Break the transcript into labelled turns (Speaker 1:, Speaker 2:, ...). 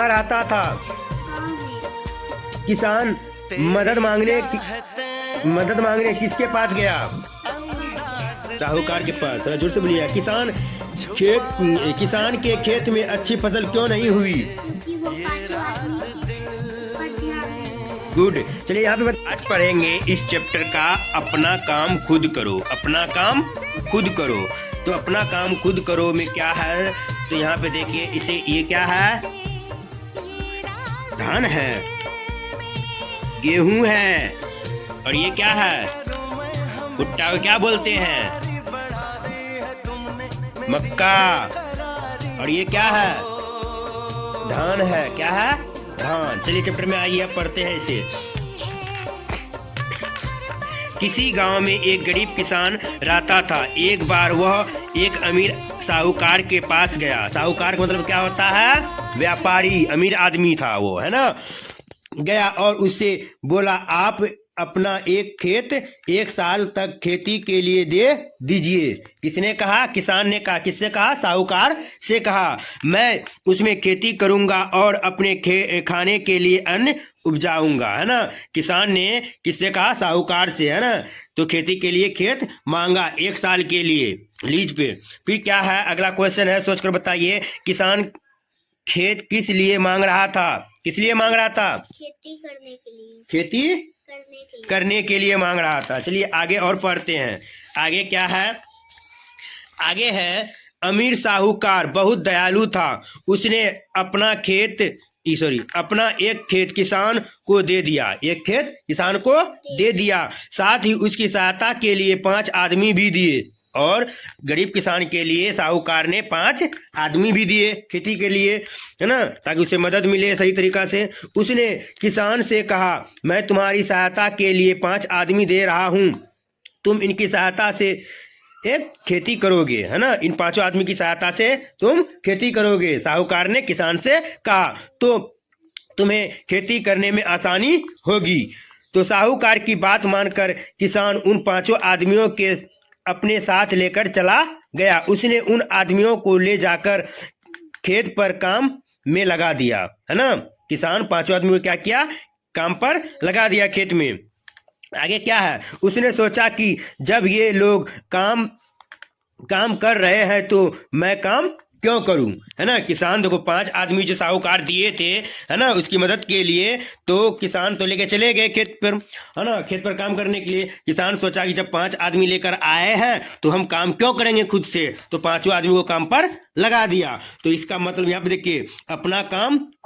Speaker 1: रहता था। किसान मदद मांगने किसके पास गया? साहूकार के पास। जोर से बोलिए। किसान के खेत में अच्छी फसल क्यों नहीं हुई? गुड। चलिए यहाँ पे आज पढ़ेंगे इस चैप्टर का अपना काम खुद करो। अपना काम खुद करो। तो अपना काम खुद करो में क्या है? तो यहाँ पे देखिए, इसे ये क्या है? धान है, गेहूं है, और ये क्या है? भुट्टा को क्या बोलते हैं? मक्का। और ये क्या है? धान है। क्या है? धान। चलिए चैप्टर में आइए, अब पढ़ते हैं इसे। किसी गांव में एक गरीब किसान रहता था। एक बार वह एक अमीर साहूकार के पास गया। साहूकार का मतलब क्या होता है? व्यापारी, अमीर आदमी था वो, है ना। गया और उससे बोला, आप अपना एक खेत 1 साल तक खेती के लिए दे दीजिए। किसने कहा? किसान ने कहा। किससे कहा? साहूकार से कहा। मैं उसमें खेती करूंगा और अपने खाने के लिए अन्न उपजाऊंगा, है ना। किसान ने किससे कहा? साहूकार से, है ना। तो खेती के लिए खेत मांगा 1 साल के लिए लीज पे। फिर क्या है? अगला क्वेश्चन है, सोचकर बताइए। किसान खेत किस लिए मांग रहा था? किस लिए मांग रहा था?
Speaker 2: खेती करने के लिए।
Speaker 1: खेती करने के लिए मांग रहा था। चलिए आगे और पढ़ते हैं। आगे क्या है? आगे है, अमीर साहूकार बहुत दयालु था। उसने अपना अपना एक खेत किसान को दे दिया। एक खेत किसान को दे दिया। साथ ही उसकी सहायता के लिए 5 आदमी भी दिए। और गरीब किसान के लिए साहूकार ने 5 आदमी भी दिए खेती के लिए, है ना, ताकि उसे मदद मिले सही तरीका से। उसने किसान से कहा, मैं तुम्हारी सहायता के लिए 5 आदमी दे रहा हूं। तुम इनकी सहायता से एक खेती करोगे, है ना। इन 5 आदमी की सहायता से तुम खेती करोगे। साहूकार ने किसान से कहा, तो तुम्हें खेती करने में आसानी होगी। तो साहूकार की बात मानकर किसान उन 5 आदमियों के अपने साथ लेकर चला गया। उसने उन आदमियों को ले जाकर खेत पर काम में लगा दिया, है ना। किसान 5 आदमियों को क्या किया? काम पर लगा दिया, खेत में। आगे क्या है? उसने सोचा कि जब ये लोग काम कर रहे हैं तो मैं काम क्यों करूं, है ना। किसान देखो 5 आदमी जो साहूकार दिए थे, है ना, उसकी मदद के लिए, तो किसान तो लेके चले गए खेत पर, है ना, खेत पर काम करने के लिए। किसान सोचा कि जब 5 आदमी लेकर आए हैं तो हम काम क्यों करेंगे खुद से, तो 5 आदमी को काम पर लगा दिया। तो इसका मतलब यहाँ पे देखिए, अपना काम खुद